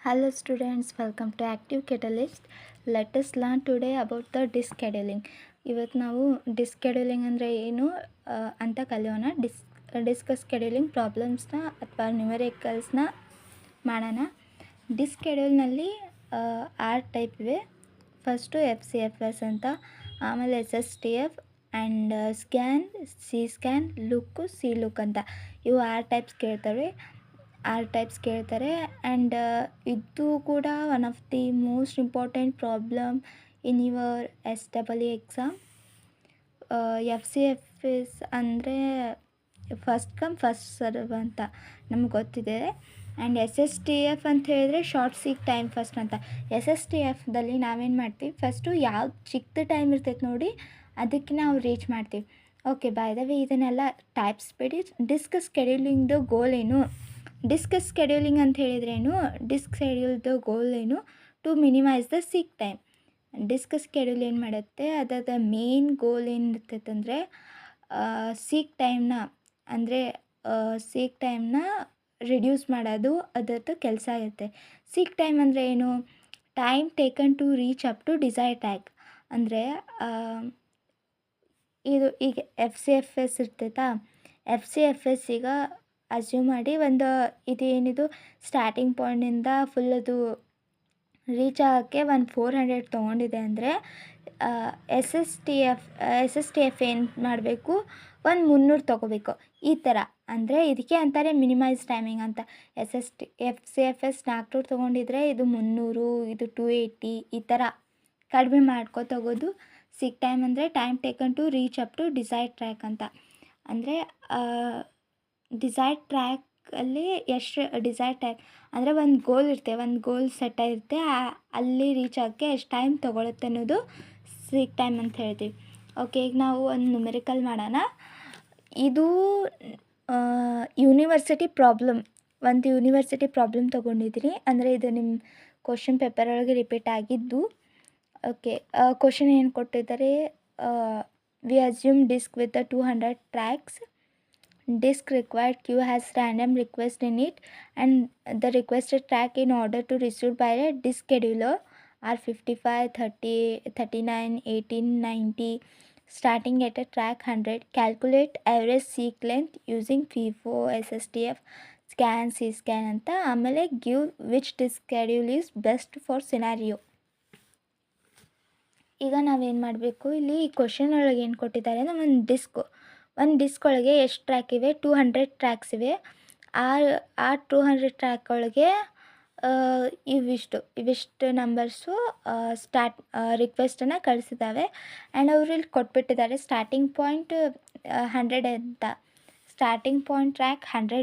Hello students, welcome to Active Catalyst. Let us learn today about the disk scheduling. ಇವತ್ತು ನಾವು disc scheduling ಅಂದರೆ ಏನು ಅಂತ ಕಲಿಯೋಣ. ಡಿಸ್ಕ್ ಸ್ಕೆಡ್ಯೂಲಿಂಗ್ ಪ್ರಾಬ್ಲಮ್ಸ್ನ ಅಥವಾ ನ್ಯೂಮರಿಕಲ್ಸ್ನ ಮಾಡೋಣ. ಡಿಸ್ಕ್ ಸ್ಕೆಡ್ಯೂಲ್ನಲ್ಲಿ 6 ಟೈಪ್ ಇವೆ. ಫಸ್ಟು FCFS ಅಂತ, ಆಮೇಲೆ SSTF and scan, C scan, look, C look ಅಂತ. ಇವು 6 ಟೈಪ್ಸ್ ಕೇಳ್ತಾರೆ. ಆ್ಯಂಡ್ ಇದು ಕೂಡ one of the most important problem in your SEE exam. FCFS ಅಂದರೆ ಫಸ್ಟ್ ಕಮ್ ಫಸ್ಟ್ ಸರ್ವ್ ಅಂತ ನಮ್ಗೆ ಗೊತ್ತಿದೆ. ಆ್ಯಂಡ್ SSTF ಅಂತ ಹೇಳಿದ್ರೆ ಶಾರ್ಟ್ ಸೀಕ್ ಟೈಮ್ ಫಸ್ಟ್ ಅಂತ. SSTFದಲ್ಲಿ ನಾವೇನು ಮಾಡ್ತೀವಿ, ಫಸ್ಟು ಯಾವ್ದು ಚಿಕ್ಕದು ಟೈಮ್ ಇರ್ತೈತೆ ನೋಡಿ ಅದಕ್ಕೆ ನಾವು ರೀಚ್ ಮಾಡ್ತೀವಿ. ಓಕೆ, ಬೈ ದ ವೇ ಇದನ್ನೆಲ್ಲ ಟೈಪ್ಸ್ ಬಿಡಿ. ಡಿಸ್ಕ್ ಸ್ಕೆಡ್ಯೂಲಿಂಗ್ದು ಗೋಲ್ ಏನು? ಡಿಸ್ಕ್ ಸ್ಕೆಡ್ಯೂಲಿಂಗ್ ಅಂತ ಹೇಳಿದ್ರೇನು, ಡಿಸ್ಕ್ ಸ್ಕೆಡ್ಯೂಲ್ದು ಗೋಲ್ ಏನು? To minimize the seek time. Disk schedule ಏನು ಮಾಡುತ್ತೆ, ಅದರ ಮೇನ್ ಗೋಲ್ ಏನಿರ್ತೈತೆ ಅಂದರೆ ಸೀಕ್ ಟೈಮ್ನ ರಿಡ್ಯೂಸ್ ಮಾಡೋದು ಅದರದ್ದು ಕೆಲಸ ಇರುತ್ತೆ. ಸೀಕ್ ಟೈಮ್ ಅಂದರೆ ಏನು? Time taken to reach up to desired track. ಅಂದರೆ ಇದು ಈಗ FCFS ಇರ್ತೈತಾ, FCFS ಈಗ ಅಸ್ಯೂಮ್ ಮಾಡಿ ಒಂದು ಇದೇನಿದು ಸ್ಟಾರ್ಟಿಂಗ್ ಪಾಯಿಂಟಿಂದ ಫುಲ್ ಅದು ರೀಚ್ ಆಗೋಕ್ಕೆ 400 ತೊಗೊಂಡಿದೆ ಅಂದರೆ SSTF ಏನು ಮಾಡಬೇಕು, 300 ತೊಗೋಬೇಕು. ಈ ಥರ ಅಂದರೆ ಇದಕ್ಕೆ ಅಂತಾರೆ ಮಿನಿಮೈಸ್ ಟೈಮಿಂಗ್ ಅಂತ. FCFS 400 ತೊಗೊಂಡಿದ್ರೆ ಇದು 300, ಇದು 280, ಈ ಥರ ಕಡಿಮೆ ತಗೋದು. ಸಿಕ್ ಟೈಮ್ ಅಂದರೆ time taken to reach up to desired track ಅಂತ. ಅಂದರೆ ಡಿಸೈರ್ಡ್ ಟ್ರ್ಯಾಕಲ್ಲಿ ಎಷ್ಟು ಡಿಸೈರ್ಡ್ ಟ್ರ್ಯಾಕ್ ಅಂದರೆ ಒಂದು ಗೋಲ್ ಇರುತ್ತೆ, ಒಂದು ಗೋಲ್ ಸೆಟ್ ಆಗಿರುತ್ತೆ, ಅಲ್ಲಿ ರೀಚ್ ಆಗೋಕ್ಕೆ ಎಷ್ಟು ಟೈಮ್ ತೊಗೊಳುತ್ತೆ ಅನ್ನೋದು ಸೀಕ್ ಟೈಮ್ ಅಂತ ಹೇಳ್ತೀವಿ. ಓಕೆ, ಈಗ ನಾವು ಒಂದು ನ್ಯೂಮೆರಿಕಲ್ ಮಾಡೋಣ. ಇದು ಯೂನಿವರ್ಸಿಟಿ ಪ್ರಾಬ್ಲಮ್ ತೊಗೊಂಡಿದ್ದೀನಿ. ಅಂದರೆ ಇದು ನಿಮ್ಮ ಕ್ವಶನ್ ಪೇಪರ್ ಒಳಗೆ ರಿಪೀಟ್ ಆಗಿದ್ದು. ಓಕೆ, ಕ್ವಶನ್ ಏನು ಕೊಟ್ಟಿದ್ದಾರೆ, we assume disk with 200 tracks. Disk required queue has random request in it, and the requested track in order to received by a disk scheduler are 55, 30, 39, 18, 90, starting at a track 100. Calculate average seek length using FIFO, SSTF, scan, C-scan ಅಂತ. ಆಮೇಲೆ give which disk schedule is best for scenario. ಈಗ ನಾವೇನು ಮಾಡಬೇಕು, ಇಲ್ಲಿ question ಒಳಗೆ ಏನು ಕೊಟ್ಟಿದ್ದಾರೆ ಅಂದರೆ ಒಂದು ಡಿಸ್ಕ್ ಒಳಗೆ ಎಷ್ಟು ಟ್ರ್ಯಾಕ್ ಇವೆ? 200 ಟ್ರ್ಯಾಕ್ಸ್ ಇವೆ. ಆ 200 ಟ್ರ್ಯಾಕ್ ಒಳಗೆ ಇವಿಷ್ಟು ನಂಬರ್ಸು ರಿಕ್ವೆಸ್ಟನ್ನು ಕಳಿಸಿದ್ದಾವೆ. ಆ್ಯಂಡ್ ಅವರು ಇಲ್ಲಿ ಕೊಟ್ಬಿಟ್ಟಿದ್ದಾರೆ ಸ್ಟಾರ್ಟಿಂಗ್ ಪಾಯಿಂಟ್ 100 ಅಂತ. ಸ್ಟಾರ್ಟಿಂಗ್ ಪಾಯಿಂಟ್ ಟ್ರ್ಯಾಕ್ 100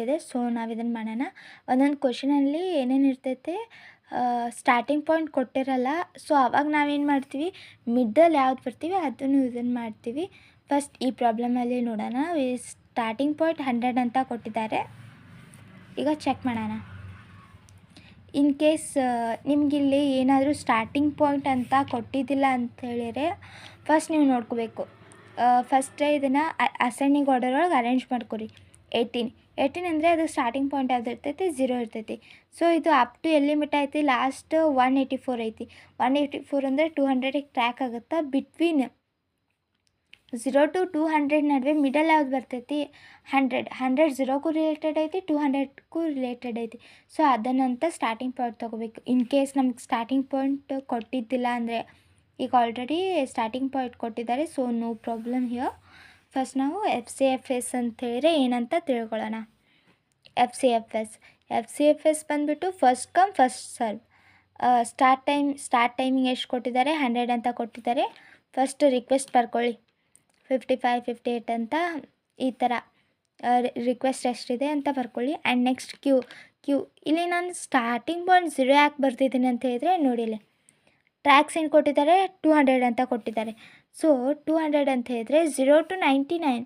ಇದೆ. ಸೊ ನಾವು ಇದನ್ನು ಮಾಡೋಣ. ಒಂದೊಂದು ಕ್ವಶನಲ್ಲಿ ಏನೇನು ಇರ್ತೈತೆ, ಸ್ಟಾರ್ಟಿಂಗ್ ಪಾಯಿಂಟ್ ಕೊಟ್ಟಿರಲ್ಲ. ಸೊ ಆವಾಗ ನಾವೇನು ಮಾಡ್ತೀವಿ, ಮಿಡ್ಡಲ್ಲಿ ಯಾವ್ದು ಬರ್ತೀವಿ ಅದನ್ನು ಇದನ್ನು ಮಾಡ್ತೀವಿ. ಫಸ್ಟ್ ಈ ಪ್ರಾಬ್ಲಮಲ್ಲಿ ನೋಡೋಣ. ಸ್ಟಾರ್ಟಿಂಗ್ ಪಾಯಿಂಟ್ 100 ಅಂತ ಕೊಟ್ಟಿದ್ದಾರೆ. ಈಗ ಚೆಕ್ ಮಾಡೋಣ. ಇನ್ ಕೇಸ್ ನಿಮಗಿಲ್ಲಿ ಏನಾದರೂ ಸ್ಟಾರ್ಟಿಂಗ್ ಪಾಯಿಂಟ್ ಅಂತ ಕೊಟ್ಟಿದ್ದಿಲ್ಲ ಅಂತ ಹೇಳಿದರೆ ಫಸ್ಟ್ ನೀವು ನೋಡ್ಕೋಬೇಕು. ಫಸ್ಟೇ ಇದನ್ನು ಅಸೆಂಡಿಂಗ್ ಆರ್ಡರ್ ಒಳಗೆ ಅರೇಂಜ್ ಮಾಡ್ಕೊರಿ. 18 ಅಂದರೆ ಅದು ಸ್ಟಾರ್ಟಿಂಗ್ ಪಾಯಿಂಟ್ ಯಾವ್ದು ಇರ್ತೈತಿ? 0 ಇರ್ತೈತಿ. ಸೊ ಇದು ಅಪ್ ಟು ಎಲ್ಲಿ ಮಿಟ್ ಐತಿ? ಲಾಸ್ಟ್ 184 ಐತಿ. 184 ಅಂದರೆ 200ಗೆ ಟ್ರ್ಯಾಕ್ ಆಗುತ್ತಾ. ಬಿಟ್ವೀನ್ 0 to 200 ನಡುವೆ ಮಿಡಲ್ ಯಾವ್ದು ಬರ್ತೈತಿ? 100 0ಗೂ ರಿಲೇಟೆಡ್ ಐತಿ, 200ಗೂ ರಿಲೇಟೆಡ್ ಐತಿ. ಸೊ ಅದನ್ನಂತ ಸ್ಟಾರ್ಟಿಂಗ್ ಪಾಯಿಂಟ್ ತೊಗೋಬೇಕು. ಇನ್ ಕೇಸ್ ನಮ್ಗೆ ಸ್ಟಾರ್ಟಿಂಗ್ ಪಾಯಿಂಟ್ ಕೊಟ್ಟಿದ್ದಿಲ್ಲ ಅಂದರೆ, ಈಗ ಆಲ್ರೆಡಿ ಸ್ಟಾರ್ಟಿಂಗ್ ಪಾಯಿಂಟ್ ಕೊಟ್ಟಿದ್ದಾರೆ, so no problem here. First ನಾವು FCFS ಅಂತ ಹೇಳಿದ್ರೆ ಏನಂತ ತಿಳ್ಕೊಳ್ಳೋಣ. FCFS ಬಂದುಬಿಟ್ಟು first come first serve. Start timing ಎಷ್ಟು ಕೊಟ್ಟಿದ್ದಾರೆ? 100 ಅಂತ ಕೊಟ್ಟಿದ್ದಾರೆ. ಫಸ್ಟ್ ರಿಕ್ವೆಸ್ಟ್ ಬರ್ಕೊಳ್ಳಿ 55, 58 ಅಂತ. ಈ ಥರ ರಿಕ್ವೆಸ್ಟ್ ಎಷ್ಟಿದೆ ಅಂತ ಬರ್ಕೊಳ್ಳಿ. And next queue. ಇಲ್ಲಿ ನಾನು ಸ್ಟಾರ್ಟಿಂಗ್ ಪಾಯಿಂಟ್ 0 ಯಾಕೆ ಬರ್ತಿದ್ದೀನಿ ಅಂತ ಹೇಳಿದರೆ, ನೋಡಿಲಿ ಟ್ರ್ಯಾಕ್ಸ್ ಏನು ಕೊಟ್ಟಿದ್ದಾರೆ? 200 ಅಂತ ಕೊಟ್ಟಿದ್ದಾರೆ. ಸೊ 200 ಅಂತ ಹೇಳಿದರೆ 0 to 99,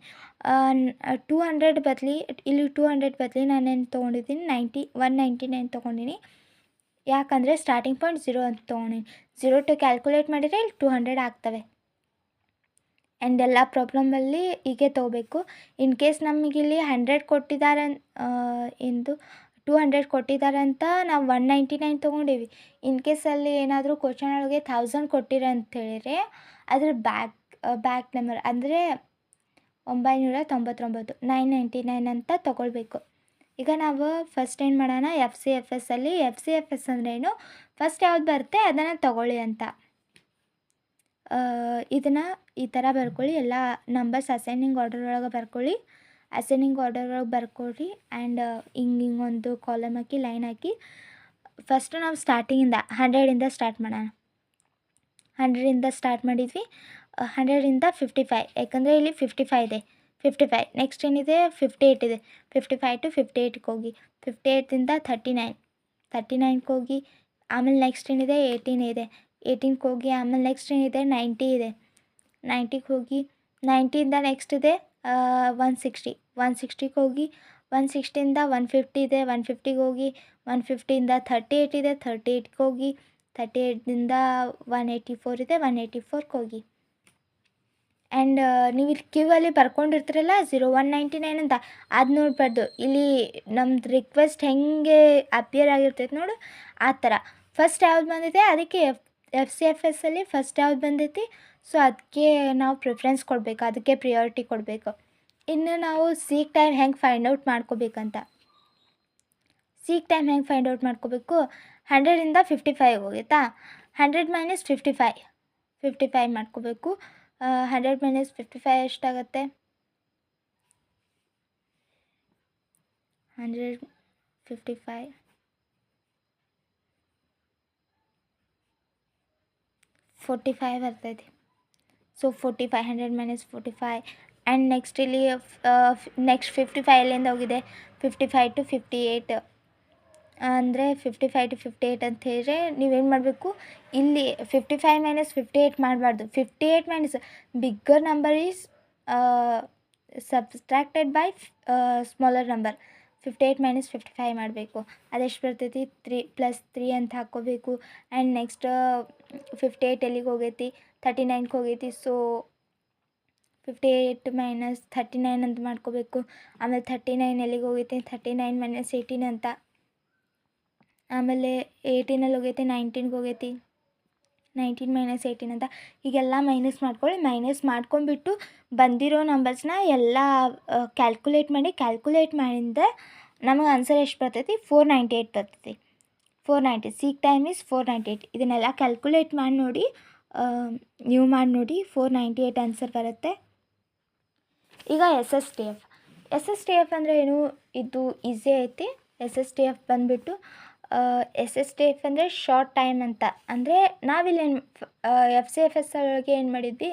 200 ಬದಲಿ ಇಲ್ಲಿ 200 ಬದಲಿ ನಾನೇನು ತೊಗೊಂಡಿದ್ದೀನಿ? 199 ತೊಗೊಂಡಿನಿ. ಯಾಕಂದರೆ ಸ್ಟಾರ್ಟಿಂಗ್ ಪಾಯಿಂಟ್ 0 ಅಂತ ತೊಗೊಂಡಿನಿ. 0 ಟು ಕ್ಯಾಲ್ಕುಲೇಟ್ ಮಾಡಿದರೆ ಇಲ್ಲಿ 200 ಆಗ್ತವೆ. ಆ್ಯಂಡ್ ಎಲ್ಲ ಪ್ರಾಬ್ಲಮಲ್ಲಿ ಹೀಗೆ ತೊಗೋಬೇಕು. ಇನ್ ಕೇಸ್ ನಮಗಿಲ್ಲಿ 100 ಕೊಟ್ಟಿದ್ದಾರೆ ಎಂದು 200 ಕೊಟ್ಟಿದ್ದಾರೆ ಅಂತ ನಾವು 199 ತೊಗೊಂಡೀವಿ. ಇನ್ ಕೇಸ್ ಅಲ್ಲಿ ಏನಾದರೂ ಕ್ವಶನ್ ಒಳಗೆ 1000 ಕೊಟ್ಟಿರೆ ಅಂತ ಹೇಳಿದ್ರೆ ಅದ್ರ ಬ್ಯಾಕ್ ನಂಬರ್ ಅಂದರೆ 999 999 ಅಂತ ತೊಗೊಳ್ಬೇಕು. ಈಗ ನಾವು ಫಸ್ಟ್ ಏನು ಮಾಡೋಣ, FCFS ಅಲ್ಲಿ FCFS ಅಂದರೆ ಏನು, ಫಸ್ಟ್ ಯಾವ್ದು ಬರುತ್ತೆ ಅದನ್ನು ತಗೊಳ್ಳಿ ಅಂತ. ಇದನ್ನು ಈ ಥರ ಬರ್ಕೊಳ್ಳಿ, ಎಲ್ಲ ನಂಬರ್ಸ್ ಅಸೆಂಡಿಂಗ್ ಆರ್ಡರ್ ಒಳಗೆ ಬರ್ಕೊಳ್ಳಿ. ಅಸೆಂಡಿಂಗ್ ಆರ್ಡರ್ ಒಳಗೆ ಬರ್ಕೊಳ್ರಿ ಆ್ಯಂಡ್ ಹಿಂಗೊಂದು ಕಾಲಮ್ ಹಾಕಿ ಲೈನ್ ಹಾಕಿ ಫಸ್ಟು ನಾವು ಸ್ಟಾರ್ಟಿಂಗಿಂದ 100ಇಂದ ಸ್ಟಾರ್ಟ್ ಮಾಡೋಣ. 100ಇಂದ ಸ್ಟಾರ್ಟ್ ಮಾಡಿದ್ವಿ. 100ಇಂದ 55, ಯಾಕಂದರೆ ಇಲ್ಲಿ 55 ಇದೆ. 55 ನೆಕ್ಸ್ಟ್ ಏನಿದೆ 58 ಇದೆ. 55 ಟು 58ಗೆ ಹೋಗಿ 58ಇಂದ 39ಗೆ ಹೋಗಿ ಆಮೇಲೆ ನೆಕ್ಸ್ಟ್ ಏನಿದೆ 18 ಇದೆ. 18ಗೆ ಹೋಗಿ ಆಮೇಲೆ ನೆಕ್ಸ್ಟ್ ಏನಿದೆ 90 ಇದೆ. 90ಗೆ ಹೋಗಿ 90ಇಂದ ನೆಕ್ಸ್ಟ್ ಇದೆ 160ಗೆ ಹೋಗಿ 160ಇಂದ 150 ಇದೆ. 150ಗೆ ಹೋಗಿ 150ಇಂದ 38 ಇದೆ. 38ಗೆ ಹೋಗಿ 38ದಿಂದ 184 ಇದೆ. 184ಗೆ ಹೋಗಿ ಆ್ಯಂಡ್ ನೀವು ಇಲ್ಲಿ ಕ್ಯೂವಲ್ಲಿ ಬರ್ಕೊಂಡಿರ್ತೀರಲ್ಲ 0199 ಅಂತ, ಅದು ನೋಡಬಾರ್ದು. ಇಲ್ಲಿ ನಮ್ದು ರಿಕ್ವೆಸ್ಟ್ ಹೆಂಗೆ ಅಪಿಯರ್ ಆಗಿರ್ತೈತೆ ನೋಡು ಆ ಥರ. ಫಸ್ಟ್ ಯಾವ್ದು ಬಂದಿದೆ ಅದಕ್ಕೆ FCFS ಅಲ್ಲಿ ಫಸ್ಟ್ ಯಾವ್ದು ಬಂದೈತಿ ಸೊ ಅದಕ್ಕೆ ನಾವು ಪ್ರಿಫರೆನ್ಸ್ ಕೊಡಬೇಕು, ಅದಕ್ಕೆ ಪ್ರಿಯಾರಿಟಿ ಕೊಡಬೇಕು. ಇನ್ನು ನಾವು ಸೀಕ್ ಟೈಮ್ ಹೆಂಗೆ ಫೈಂಡ್ ಔಟ್ ಮಾಡ್ಕೋಬೇಕಂತ, ಸೀಕ್ ಟೈಮ್ ಹೆಂಗೆ ಫೈಂಡ್ ಔಟ್ ಮಾಡ್ಕೋಬೇಕು, 100ಇಂದ 55 ಹೋಗಿತ್ತಾ, 100 ಮೈನಸ್ 55 ಮಾಡ್ಕೋಬೇಕು. 100 ಮೈನಸ್ 55 ಎಷ್ಟಾಗುತ್ತೆ, 155 45 ಬರ್ತೈತಿ. ಸೊ 45 100 ಮೈನಸ್ 45 ಆ್ಯಂಡ್ ನೆಕ್ಸ್ಟ್ ಇಲ್ಲಿ ನೆಕ್ಸ್ಟ್ 55 ಎಲ್ಲಿಂದ ಹೋಗಿದೆ 55 ಟು 58 ಅಂದರೆ 55 ಟು 58 ಅಂತ ಹೇಳಿದ್ರೆ ನೀವೇನು ಮಾಡಬೇಕು, ಇಲ್ಲಿ 55 ಮೈನಸ್ 58 ಮಾಡಬಾರ್ದು. 58 minus bigger number is subtracted by smaller number. 58 minus 55 ಮಾಡಬೇಕು. ಅದೆಷ್ಟು ಬರ್ತೈತಿ 3 + 3 ಅಂತ ಹಾಕ್ಕೋಬೇಕು. ಆ್ಯಂಡ್ ನೆಕ್ಸ್ಟ್ 58 ಎಲ್ಲಿಗೆ ಹೋಗೈತಿ 39ಗೆ ಹೋಗೈತಿ. ಸೊ 58 ಮೈನಸ್ 39 ಅಂತ ಮಾಡ್ಕೋಬೇಕು. ಆಮೇಲೆ 39 ಎಲ್ಲಿಗೆ ಹೋಗೈತಿ 39 ಮೈನಸ್ 18 ಅಂತ. ಆಮೇಲೆ 18ಅಲ್ಲಿ ಹೋಗೈತಿ 19ಗೆ ಹೋಗೈತಿ. 19 ಮೈನಸ್ 18 ಅಂತ. ಹೀಗೆಲ್ಲ ಮೈನಸ್ ಮಾಡ್ಕೊಳ್ಳಿ. ಮೈನಸ್ ಮಾಡ್ಕೊಂಡ್ಬಿಟ್ಟು ಬಂದಿರೋ ನಂಬರ್ಸ್ನ ಎಲ್ಲ ಕ್ಯಾಲ್ಕುಲೇಟ್ ಮಾಡಿಂದ ನಮಗೆ ಆನ್ಸರ್ ಎಷ್ಟು ಬರ್ತೈತಿ 498 ಬರ್ತೈತಿ. 490 ಸೀಕ್ ಟೈಮ್ ಈಸ್ 498. ಇದನ್ನೆಲ್ಲ ಕ್ಯಾಲ್ಕುಲೇಟ್ ಮಾಡಿ ನೋಡಿ, ನೀವು ಮಾಡಿ ನೋಡಿ 498 ಆನ್ಸರ್ ಬರುತ್ತೆ. ಈಗ SSTF ಅಂದರೆ ಏನು, ಇದು ಈಸಿ ಐತಿ. SSTF ಬಂದುಬಿಟ್ಟು SSTF ಅಂದರೆ ಶಾರ್ಟ್ ಟೈಮ್ ಅಂತ. ಅಂದರೆ ನಾವಿಲ್ಲಿ FCFS ಒಳಗೆ ಏನು ಮಾಡಿದ್ವಿ,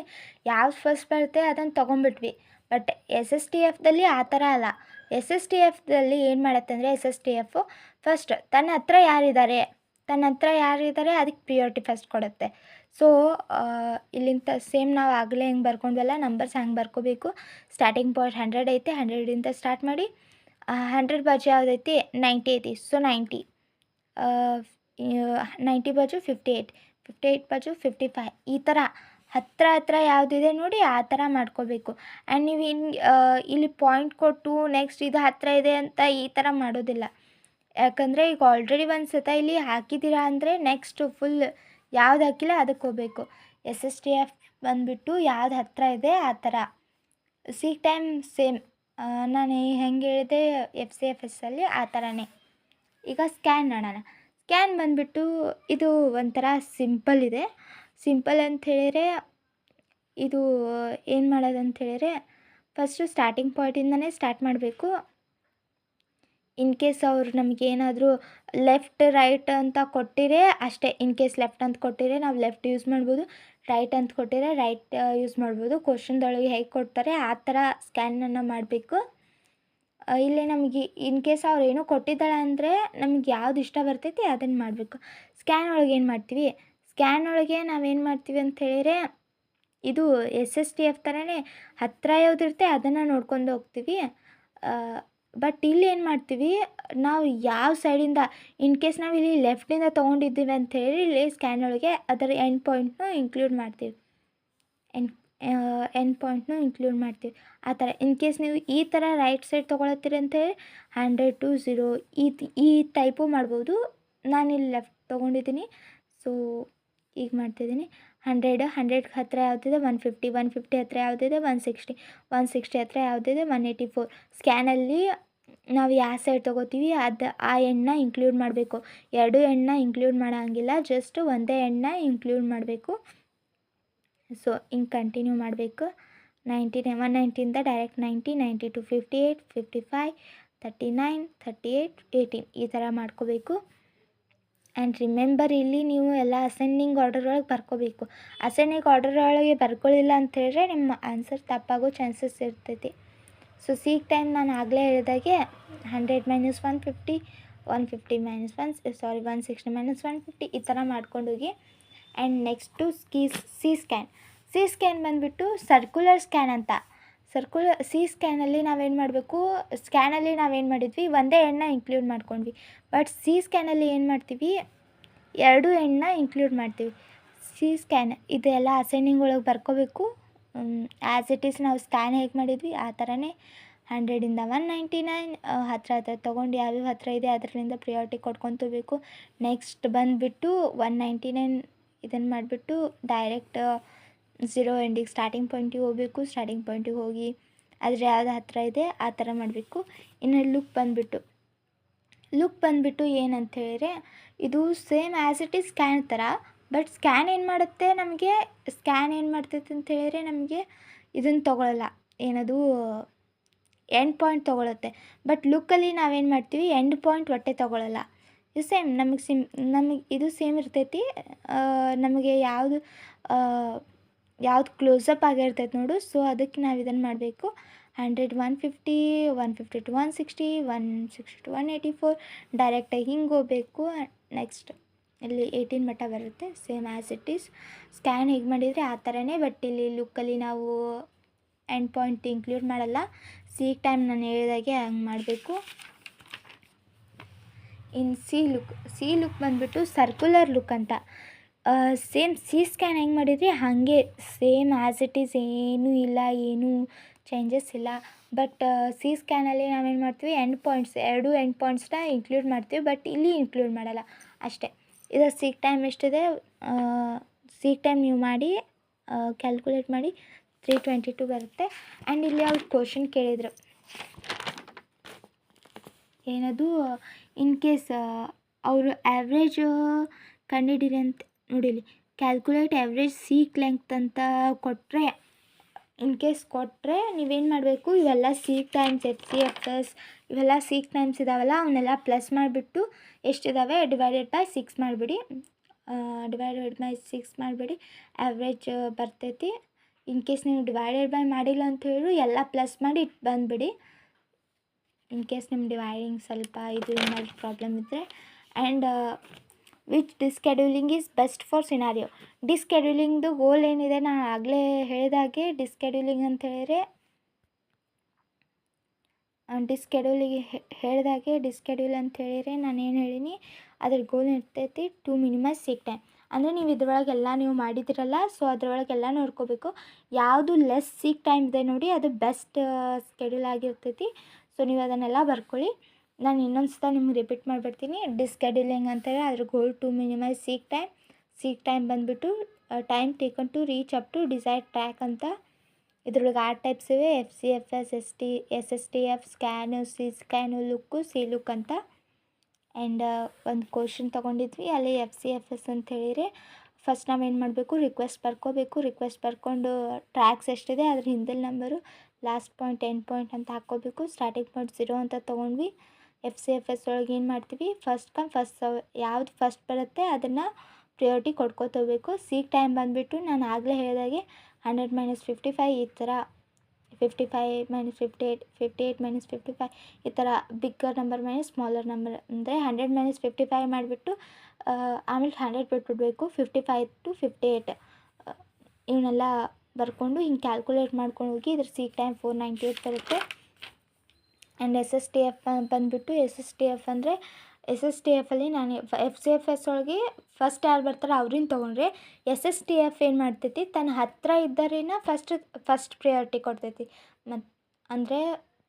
ಯಾವ್ದು ಫಸ್ಟ್ ಬರುತ್ತೆ ಅದನ್ನು ತೊಗೊಂಬಿಟ್ವಿ. ಬಟ್ SSTFದಲ್ಲಿ ಆ ಥರ ಅಲ್ಲ. SSTFದಲ್ಲಿ ಏನು ಮಾಡತ್ತಂದರೆ SSTF ಫಸ್ಟ್ ತನ್ನ ಹತ್ರ ಯಾರಿದ್ದಾರೆ ಅದಕ್ಕೆ ಪ್ರಿಯಾರಿಟಿ ಫಸ್ಟ್ ಕೊಡುತ್ತೆ. ಸೊ ಇಲ್ಲಿಂದ ಸೇಮ್ ನಾವು ಆಗಲೇ ಹೆಂಗೆ ಬರ್ಕೊಂಡ್ವಲ್ಲ ನಂಬರ್ಸ್ ಹಂಗೆ ಬರ್ಕೋಬೇಕು. ಸ್ಟಾರ್ಟಿಂಗ್ ಪಾಯಿಂಟ್ 100 ಐತೆ, 100ಇಂದ ಸ್ಟಾರ್ಟ್ ಮಾಡಿ 100 ಬಾಜು ಯಾವುದೈತಿ 90 ಐತಿ. ಸೊ 90 ಬಾಜು 58 ಬಾಜು 55 ಈ ಥರ ಹತ್ರ ಯಾವುದಿದೆ ನೋಡಿ ಆ ಥರ ಮಾಡ್ಕೋಬೇಕು. ಆ್ಯಂಡ್ ನೀವು ಇಲ್ಲಿ ಪಾಯಿಂಟ್ ಕೊಟ್ಟು ನೆಕ್ಸ್ಟ್ ಇದು ಹತ್ತಿರ ಇದೆ ಅಂತ ಈ ಥರ ಮಾಡೋದಿಲ್ಲ. ಯಾಕಂದರೆ ಈಗ ಆಲ್ರೆಡಿ ಒಂದು ಸತ ಇಲ್ಲಿ ಹಾಕಿದ್ದೀರಾ ಅಂದರೆ ನೆಕ್ಸ್ಟ್ ಫುಲ್ ಯಾವ್ದು ಹಾಕಿಲ್ಲ ಅದಕ್ಕೆ ಹೋಗಬೇಕು. SSTF ಬಂದುಬಿಟ್ಟು ಯಾವ್ದು ಹತ್ತಿರ ಇದೆ ಆ ಥರ. ಸೀಕ್ ಟೈಮ್ ಸೇಮ್ ನಾನು ಹೆಂಗೆ ಹೇಳಿದೆ FCFSಲ್ಲಿ ಆ ಥರನೇ. ಈಗ ಸ್ಕ್ಯಾನ್ ನೋಡೋಣ. ಸ್ಕ್ಯಾನ್ ಬಂದುಬಿಟ್ಟು ಇದು ಒಂಥರ ಸಿಂಪಲ್ ಇದೆ. ಸಿಂಪಲ್ ಅಂತ ಹೇಳಿದರೆ ಇದು ಏನು ಮಾಡೋದಂತ ಹೇಳಿದರೆ ಫಸ್ಟು ಸ್ಟಾರ್ಟಿಂಗ್ ಪಾಯಿಂಟಿಂದನೇ ಸ್ಟಾರ್ಟ್ ಮಾಡಬೇಕು. ಇನ್ ಕೇಸ್ ಅವ್ರು ನಮಗೇನಾದರೂ ಲೆಫ್ಟ್ ರೈಟ್ ಅಂತ ಕೊಟ್ಟಿರೆ ಅಷ್ಟೇ. ಇನ್ ಕೇಸ್ ಲೆಫ್ಟ್ ಅಂತ ಕೊಟ್ಟಿರೆ ನಾವು ಲೆಫ್ಟ್ ಯೂಸ್ ಮಾಡ್ಬೋದು, ರೈಟ್ ಅಂತ ಕೊಟ್ಟಿರೆ ರೈಟ್ ಯೂಸ್ ಮಾಡ್ಬೋದು. ಕ್ವಶನ್ದೊಳಗೆ ಹೇಗೆ ಕೊಡ್ತಾರೆ ಆ ಥರ ಸ್ಕ್ಯಾನನ್ನು ಮಾಡಬೇಕು. ಇಲ್ಲಿ ನಮಗೆ ಇನ್ ಕೇಸ್ ಅವ್ರು ಏನೋ ಕೊಟ್ಟಿದ್ದಾಳೆ ಅಂದರೆ ನಮ್ಗೆ ಯಾವ್ದು ಇಷ್ಟ ಬರ್ತೈತಿ ಅದನ್ನು ಮಾಡಬೇಕು. ಸ್ಕ್ಯಾನ್ ಒಳಗೆ ಏನು ಮಾಡ್ತೀವಿ, ಸ್ಕ್ಯಾನ್ ಒಳಗೆ ನಾವೇನು ಮಾಡ್ತೀವಿ ಅಂತ ಹೇಳಿದರೆ ಇದು SSTF ಥರನೇ ಹತ್ತಿರ ಯಾವುದಿರುತ್ತೆ ಅದನ್ನು ನೋಡ್ಕೊಂಡು ಹೋಗ್ತೀವಿ. ಬಟ್ ಇಲ್ಲಿ ಏನು ಮಾಡ್ತೀವಿ, ನಾವು ಯಾವ ಸೈಡಿಂದ ಇನ್ ಕೇಸ್ ನಾವು ಇಲ್ಲಿ ಲೆಫ್ಟಿಂದ ತೊಗೊಂಡಿದ್ದೀವಿ ಅಂತ ಹೇಳಿ ಇಲ್ಲಿ ಸ್ಕ್ಯಾನ್ ಒಳಗೆ ಅದರ ಎಂಡ್ ಪಾಯಿಂಟ್ನು ಇನ್ಕ್ಲೂಡ್ ಮಾಡ್ತೀವಿ. ಎಂಡ್ ಪಾಯಿಂಟ್ನು ಇನ್ಕ್ಲೂಡ್ ಮಾಡ್ತೀವಿ. ಆ ಥರ ಇನ್ ಕೇಸ್ ನೀವು ಈ ಥರ ರೈಟ್ ಸೈಡ್ ತೊಗೊಳತ್ತೀರಿ ಅಂತೇಳಿ 100 to 0 ಈ ಟೈಪು ಮಾಡ್ಬೋದು. ನಾನಿಲ್ಲಿ ಲೆಫ್ಟ್ ತೊಗೊಂಡಿದ್ದೀನಿ. ಸೊ ಈಗ ಮಾಡ್ತಿದ್ದೀನಿ. 100 ಹತ್ತಿರ ಯಾವುದಿದೆ 150 ಹತ್ತಿರ ಯಾವುದಿದೆ 160 ಹತ್ತಿರ ಯಾವುದಿದೆ 184. ಸ್ಕ್ಯಾನಲ್ಲಿ ನಾವು ಯಾವ ಸೈಡ್ ತೊಗೋತೀವಿ ಅದು ಆ ಎಂಡನ್ನ ಇನ್ಕ್ಲೂಡ್ ಮಾಡಬೇಕು. 2 ಎಂಡನ್ನ ಇನ್ಕ್ಲೂಡ್ ಮಾಡೋಂಗಿಲ್ಲ, ಜಸ್ಟ್ ಒಂದೇ ಎಂಡನ್ನ ಇನ್ಕ್ಲೂಡ್ ಮಾಡಬೇಕು. ಸೊ ಹಿಂಗೆ ಕಂಟಿನ್ಯೂ ಮಾಡಬೇಕು. 190ಇಂದ ಡೈರೆಕ್ಟ್ 90 to 58, 55, 39, 38, 18 ಈ ಥರ ಮಾಡ್ಕೋಬೇಕು. ಆ್ಯಂಡ್ ರಿಮೆಂಬರ್ ಇಲ್ಲಿ ನೀವು ಎಲ್ಲ ಅಸೆಂಡಿಂಗ್ ಆರ್ಡರ್ ಒಳಗೆ ಬರ್ಕೋಬೇಕು. ಅಸೆಂಡಿಂಗ್ ಆರ್ಡರ್ ಒಳಗೆ ಬರ್ಕೊಳ್ಳಿಲ್ಲ ಅಂತ ಹೇಳಿದ್ರೆ ನಿಮ್ಮ ಆನ್ಸರ್ ತಪ್ಪಾಗೋ ಚಾನ್ಸಸ್ ಇರ್ತೈತಿ. ಸೊ ಸೀಕ್ ಟೈಮ್ ನಾನು ಆಗಲೇ ಹೇಳಿದಾಗೆ 100 - 150, 150 - 160 - 150 ಈ ಥರ ಮಾಡ್ಕೊಂಡೋಗಿ. ಆ್ಯಂಡ್ ನೆಕ್ಸ್ಟು ಸಿ ಸ್ಕ್ಯಾನ್ ಬಂದುಬಿಟ್ಟು ಸರ್ಕ್ಯುಲರ್ ಸ್ಕ್ಯಾನ್ ಅಂತ. ಸಿ ಸ್ಕ್ಯಾನಲ್ಲಿ ನಾವೇನು ಮಾಡಬೇಕು, ಸ್ಕ್ಯಾನಲ್ಲಿ ನಾವೇನು ಮಾಡಿದ್ವಿ ಒಂದೇ ಎಂಡನ್ನ ಇನ್ಕ್ಲೂಡ್ ಮಾಡ್ಕೊಂಡ್ವಿ. ಬಟ್ ಸಿ ಸ್ಕ್ಯಾನಲ್ಲಿ ಏನು ಮಾಡ್ತೀವಿ 2 ಎಂಡನ್ನ ಇನ್ಕ್ಲೂಡ್ ಮಾಡ್ತೀವಿ. ಸಿ ಸ್ಕ್ಯಾನ್ ಇದೆಲ್ಲ ಅಸೆಂಡಿಂಗ್ ಒಳಗೆ ಬರ್ಕೋಬೇಕು. ಆ್ಯಸ್ ಇಟ್ ಈಸ್ ನಾವು ಸ್ಕ್ಯಾನ್ ಹೇಗೆ ಮಾಡಿದ್ವಿ ಆ ಥರನೇ 100ಇಂದ 199 ಹತ್ತಿರ ತೊಗೊಂಡು ಯಾವ್ಯಾವ ಹತ್ತಿರ ಇದೆ ಅದರಿಂದ ಪ್ರಿಯಾರಿಟಿ ಕೊಟ್ಕೊತೋಬೇಕು. ನೆಕ್ಸ್ಟ್ ಬಂದುಬಿಟ್ಟು 199 ಇದನ್ನು ಮಾಡಿಬಿಟ್ಟು ಡೈರೆಕ್ಟ್ 0 ಎಂಡಿಗೆ ಸ್ಟಾರ್ಟಿಂಗ್ ಪಾಯಿಂಟಿಗೆ ಹೋಗಬೇಕು. ಸ್ಟಾರ್ಟಿಂಗ್ ಪಾಯಿಂಟಿಗೆ ಹೋಗಿ ಅದ್ರ ಯಾವ್ದು ಹತ್ತಿರ ಇದೆ ಆ ಥರ ಮಾಡಬೇಕು. ಇನ್ನು ಲುಕ್ ಬಂದುಬಿಟ್ಟು ಏನಂತ ಹೇಳಿದ್ರೆ ಇದು same as it is scan ಥರ. ಬಟ್ ಸ್ಕ್ಯಾನ್ ಏನು ಮಾಡ್ತೈತೆ ಅಂತ ಹೇಳಿದ್ರೆ ನಮಗೆ ಇದನ್ನು ತೊಗೊಳ್ಳಲ್ಲ, ಏನದು ಎಂಡ್ ಪಾಯಿಂಟ್ ತೊಗೊಳುತ್ತೆ. ಬಟ್ ಲುಕ್ಕಲ್ಲಿ ನಾವೇನು ಮಾಡ್ತೀವಿ ಎಂಡ್ ಪಾಯಿಂಟ್ ಒಟ್ಟೆ ತೊಗೊಳ್ಳಲ್ಲ. ಇದು ಸೇಮ್ ನಮಗೆ ಇದು ಸೇಮ್ ಇರ್ತೈತಿ. ನಮಗೆ ಯಾವುದು ಕ್ಲೋಸಪ್ ಆಗಿರ್ತೈತೆ ನೋಡು. ಸೊ ಅದಕ್ಕೆ ನಾವು ಇದನ್ನು ಮಾಡಬೇಕು. 100, 150, 150 to 160, 160 to 184 ಡೈರೆಕ್ಟಾಗಿ ಹಿಂಗೆ ಹೋಗಬೇಕು. ನೆಕ್ಸ್ಟ್ ಇಲ್ಲಿ 18 ಮಟ್ಟ ಬರುತ್ತೆ. Same as it is scan ಹೇಗೆ ಮಾಡಿದರೆ ಆ ಥರನೇ. ಬಟ್ ಇಲ್ಲಿ ಲುಕ್ಕಲ್ಲಿ ನಾವು ಎಂಡ್ ಪಾಯಿಂಟ್ ಇನ್ಕ್ಲೂಡ್ ಮಾಡಲ್ಲ. ಸೀಕ್ ಟೈಮ್ ನಾನು ಹೇಳಿದಾಗೆ ಹಂಗೆ ಮಾಡಬೇಕು. ಇನ್ನು ಸಿ ಲುಕ್ ಬಂದುಬಿಟ್ಟು ಸರ್ಕ್ಯುಲರ್ ಲುಕ್ ಅಂತ. ಸೇಮ್ ಸಿ ಸ್ಕ್ಯಾನ್ ಹೆಂಗೆ ಮಾಡಿದ್ರಿ ಹಾಗೆ ಸೇಮ್ ಆ್ಯಸ್ ಇಟ್ ಈಸ್, ಏನೂ ಇಲ್ಲ, ಏನೂ ಚೇಂಜಸ್ ಇಲ್ಲ. ಬಟ್ ಸಿ ಸ್ಕ್ಯಾನಲ್ಲಿ ನಾವೇನು ಮಾಡ್ತೀವಿ 2 ಎಂಡ್ ಪಾಯಿಂಟ್ಸ್ನ ಇನ್ಕ್ಲೂಡ್ ಮಾಡ್ತೀವಿ. ಬಟ್ ಇಲ್ಲಿ ಇನ್ಕ್ಲೂಡ್ ಮಾಡಲ್ಲ ಅಷ್ಟೇ. ಇದು ಸೀಕ್ ಟೈಮ್ ಎಷ್ಟಿದೆ, ಸೀಕ್ ಟೈಮ್ ನೀವು ಮಾಡಿ ಕ್ಯಾಲ್ಕುಲೇಟ್ ಮಾಡಿ 322 ಬರುತ್ತೆ. ಆ್ಯಂಡ್ ಇಲ್ಲಿ ಅವ್ರು ಕ್ವಶನ್ ಕೇಳಿದರು, ಏನದು ಇನ್ ಕೇಸ್ ಅವರು ಆ್ಯಾವ್ರೇಜ್ ಕಂಡುಹಿಡೀರಿ ಅಂತ ನೋಡಿಲಿ. ಕ್ಯಾಲ್ಕುಲೇಟ್ ಆ್ಯಾವ್ರೇಜ್ ಸೀಕ್ ಲೆಂಗ್ತ್ ಅಂತ ಕೊಟ್ಟರೆ, ಇನ್ ಕೇಸ್ ಕೊಟ್ಟರೆ ನೀವೇನು ಮಾಡಬೇಕು, ಇವೆಲ್ಲ ಸೀಕ್ ಟೈಮ್ಸ್ FCFS ಇವೆಲ್ಲ ಸೀಕ್ ಟೈಮ್ಸ್ ಇದ್ದಾವಲ್ಲ ಅವನ್ನೆಲ್ಲ ಪ್ಲಸ್ ಮಾಡಿಬಿಟ್ಟು ಎಷ್ಟಿದ್ದಾವೆ ಡಿವೈಡೆಡ್ ಬೈ 6 ಮಾಡಿಬಿಡಿ. ಆ್ಯಾವ್ರೇಜ್ ಬರ್ತೈತಿ. ಇನ್ ಕೇಸ್ ನೀವು ಡಿವೈಡೆಡ್ ಬೈ ಮಾಡಿಲ್ಲ ಅಂತ ಹೇಳಿ ಎಲ್ಲ ಪ್ಲಸ್ ಮಾಡಿ ಇಟ್ಟು ಬಂದುಬಿಡಿ. ಇನ್ ಕೇಸ್ ನಿಮ್ಮ ಡಿವೈಡಿಂಗ್ ಸ್ವಲ್ಪ ಇದು ಏನಾದರೂ ಪ್ರಾಬ್ಲಮ್ ಇದ್ದರೆ. And which disk scheduling is best for scenario. ಡಿಸ್ಕೆಡ್ಯೂಲಿಂಗ್ದು ಗೋಲ್ ಏನಿದೆ ನಾನು ಆಗಲೇ ಹೇಳಿದಾಗೆ, ಡಿಸ್ಕೆಡ್ಯೂಲಿಂಗ್ ಅಂತ ಹೇಳಿದರೆ ಡಿಸ್ಕೆಡ್ಯೂಲ್ ಅಂತ ಹೇಳಿದರೆ ನಾನು ಏನು ಹೇಳೀನಿ ಅದ್ರ ಗೋಲ್ ಇರ್ತೈತಿ ಟು ಮಿನಿಮೈಸ್ ಸೀಕ್ ಟೈಮ್. ಅಂದರೆ ನೀವು ಇದ್ರೊಳಗೆಲ್ಲ ನೀವು ಮಾಡಿದಿರಲ್ಲ, ಸೊ ಅದ್ರೊಳಗೆಲ್ಲ ನೋಡ್ಕೋಬೇಕು ಯಾವುದು ಲೆಸ್ ಸೀಕ್ ಟೈಮ್ ಇದೆ ನೋಡಿ ಅದು ಬೆಸ್ಟ್ ಸ್ಕೆಡ್ಯೂಲ್ ಆಗಿರ್ತೈತಿ. ಸೊ ನೀವು ಅದನ್ನೆಲ್ಲ ಬರ್ಕೊಳ್ಳಿ. ನಾನು ಇನ್ನೊಂದು ಸಲ ನಿಮ್ಗೆ ರಿಪೀಟ್ ಮಾಡಿಬಿಡ್ತೀನಿ. ಡಿಸ್ಕೆಡ್ಯೂಲಿಂಗ್ ಅಂತೇಳಿ ಅದ್ರ goal to minimize seek time ಬಂದುಬಿಟ್ಟು time taken to reach up to desired track ಅಂತ. ಇದ್ರೊಳಗೆ 6 ಟೈಪ್ಸ್ ಇವೆ, FCFS, SSTF, scan, C scan, look, C look ಅಂತ. ಆ್ಯಂಡ್ ಒಂದು ಕ್ವಶನ್ ತೊಗೊಂಡಿದ್ವಿ ಅಲ್ಲಿ FCFS ಅಂತ ಹೇಳಿದರೆ ಫಸ್ಟ್ ನಾವೇನು ಮಾಡಬೇಕು, ರಿಕ್ವೆಸ್ಟ್ ಬರ್ಕೊಂಡು ಟ್ರ್ಯಾಕ್ಸ್ ಎಷ್ಟಿದೆ ಅದ್ರ ಹಿಂದಿನ number, last point end point ಅಂತ ಹಾಕ್ಕೋಬೇಕು. ಸ್ಟಾರ್ಟಿಂಗ್ ಪಾಯಿಂಟ್ 0 ಅಂತ ತೊಗೊಂಡ್ವಿ. FCFS ಒಳಗೆ ಏನು ಮಾಡ್ತೀವಿ, ಫಸ್ಟ್ ಕಮ್ ಫಸ್ಟ್ ಸರ್ವ್, ಯಾವುದು ಫಸ್ಟ್ ಬರುತ್ತೆ ಅದನ್ನು ಪ್ರಿಯಾರಿಟಿ ಕೊಟ್ಕೋತೋಬೇಕು. ಸೀಕ್ ಟೈಮ್ ಬಂದುಬಿಟ್ಟು ನಾನು ಆಗಲೇ ಹೇಳಿದಾಗೆ 100 - 55 ಈ ಥರ, 55 - 58, 58 - 55 ಈ ಥರ ಬಿಗ್ಗರ್ ನಂಬರ್ ಸ್ಮಾಲರ್ ನಂಬರ್. ಅಂದರೆ 100 - 55 ಮಾಡಿಬಿಟ್ಟು ಆಮೇಲೆ 100 ಬಿಟ್ಬಿಡಬೇಕು. 55 to 58 ಇವನ್ನೆಲ್ಲ ಬರ್ಕೊಂಡು ಹಿಂಗೆ ಕ್ಯಾಲ್ಕುಲೇಟ್ ಮಾಡ್ಕೊಂಡು ಹೋಗಿ ಇದ್ರ ಸೀಕ್ ಟೈಮ್ 498 ಬರುತ್ತೆ. ಆ್ಯಂಡ್ SSTF ಬಂದುಬಿಟ್ಟು SSTF ಅಂದರೆ ಎಸ್ ಎಸ್ ಟಿ ಎಫಲ್ಲಿ ನಾನು ಎಫ್ ಸಿ ಎಫ್ ಎಸ್ ಒಳಗೆ ಫಸ್ಟ್ ಯಾರು ಬರ್ತಾರೆ ಅವ್ರನ್ನ ತೊಗೊಂಡ್ರೆ, ಎಸ್ ಎಸ್ ಟಿ ಎಫ್ ಏನು ಮಾಡ್ತೈತಿ, ತನ್ನ ಹತ್ತಿರ ಇದ್ದವರನ್ನ ಫಸ್ಟ್ ಪ್ರಿಯಾರಿಟಿ ಕೊಡ್ತೈತಿ. ಮತ್ತು ಅಂದರೆ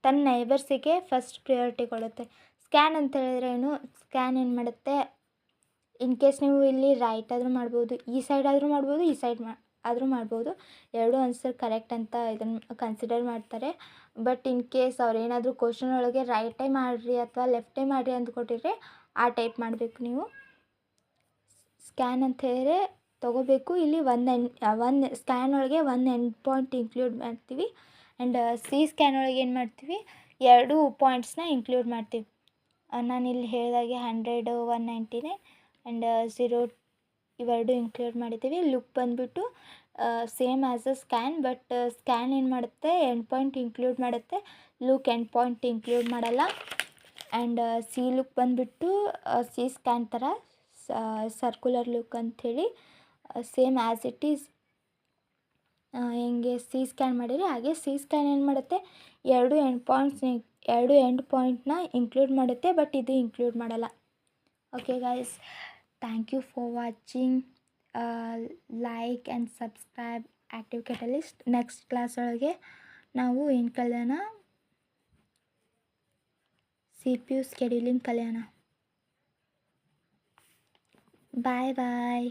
ತನ್ನ ನೈಬರ್ಸಿಗೆ ಫಸ್ಟ್ ಪ್ರಿಯಾರಿಟಿ ಕೊಡುತ್ತೆ. ಸ್ಕ್ಯಾನ್ ಅಂತ ಹೇಳಿದ್ರೆ ಏನು, ಸ್ಕ್ಯಾನ್ ಏನು ಮಾಡುತ್ತೆ, ಇನ್ ಕೇಸ್ ನೀವು ಇಲ್ಲಿ ರೈಟ್ ಆದರೂ ಮಾಡ್ಬೋದು, ಈ ಸೈಡ್ ಆದರೂ ಮಾಡ್ಬೋದು, ಈ ಸೈಡ್ ಆದರೂ ಮಾಡ್ಬೋದು, ಎರಡೂ ಆನ್ಸರ್ ಕರೆಕ್ಟ್ ಅಂತ ಇದನ್ನು ಕನ್ಸಿಡರ್ ಮಾಡ್ತಾರೆ. ಬಟ್ ಇನ್ ಕೇಸ್ ಅವ್ರು ಏನಾದರೂ ಕ್ವಶನ್ ಒಳಗೆ ರೈಟೇ ಮಾಡಿರಿ ಅಥವಾ ಲೆಫ್ಟೇ ಮಾಡಿರಿ ಅಂತ ಕೊಟ್ಟಿದ್ರೆ ಆ ಟೈಪ್ ಮಾಡಬೇಕು ನೀವು. ಸ್ಕ್ಯಾನ್ ಅಂತ ಹೇಳಿದ್ರೆ ತೊಗೋಬೇಕು. ಇಲ್ಲಿ ಒಂದು ಸ್ಕ್ಯಾನ್ ಒಳಗೆ ಒಂದು ಎಂಡ್ ಪಾಯಿಂಟ್ ಇನ್ಕ್ಲೂಡ್ ಮಾಡ್ತೀವಿ. ಆ್ಯಂಡ್ ಸಿ ಸ್ಕ್ಯಾನ್ ಒಳಗೆ ಏನು ಮಾಡ್ತೀವಿ, 2 ಪಾಯಿಂಟ್ಸ್ನ ಇನ್ಕ್ಲೂಡ್ ಮಾಡ್ತೀವಿ. ನಾನಿಲ್ಲಿ ಹೇಳಿದಾಗೆ 100, 199 ಆ್ಯಂಡ್ 0 ಇವೆರಡು ಇನ್ಕ್ಲೂಡ್ ಮಾಡಿದ್ದೀವಿ. ಲುಕ್ ಬಂದುಬಿಟ್ಟು same as a scan, but scan ಏನು ಮಾಡುತ್ತೆ, ಎಂಡ್ ಪಾಯಿಂಟ್ ಇನ್ಕ್ಲೂಡ್ ಮಾಡುತ್ತೆ, ಲುಕ್ ಎಂಡ್ ಪಾಯಿಂಟ್ ಇನ್ಕ್ಲೂಡ್ ಮಾಡಲ್ಲ. ಆ್ಯಂಡ್ ಸಿ ಲುಕ್ ಬಂದುಬಿಟ್ಟು ಸಿ ಸ್ಕ್ಯಾನ್ ಥರ ಸರ್ಕ್ಯುಲರ್ ಲುಕ್ ಅಂಥೇಳಿ ಸೇಮ್ ಆ್ಯಸ್ ಇಟ್ ಈಸ್ ಹೆಂಗೆ ಸಿ ಸ್ಕ್ಯಾನ್ ಮಾಡಿರಿ ಹಾಗೆ ಸಿ ಸ್ಕ್ಯಾನ್ ಏನು ಮಾಡುತ್ತೆ, 2 ಎಂಡ್ ಪಾಯಿಂಟ್ನ ಇನ್ಕ್ಲೂಡ್ ಮಾಡುತ್ತೆ, ಬಟ್ ಇದು ಇನ್ಕ್ಲೂಡ್ ಮಾಡಲ್ಲ. Okay guys, thank you for watching. Like and subscribe active catalyst. Next class ಒಳಗೆ ನಾವು ಏನು ಕಲಿಯೋಣ, CPU ಸ್ಕೆಡ್ಯೂಲಿಂಗ್ ಕಲಿಯೋಣ. ಬಾಯ್ ಬಾಯ್.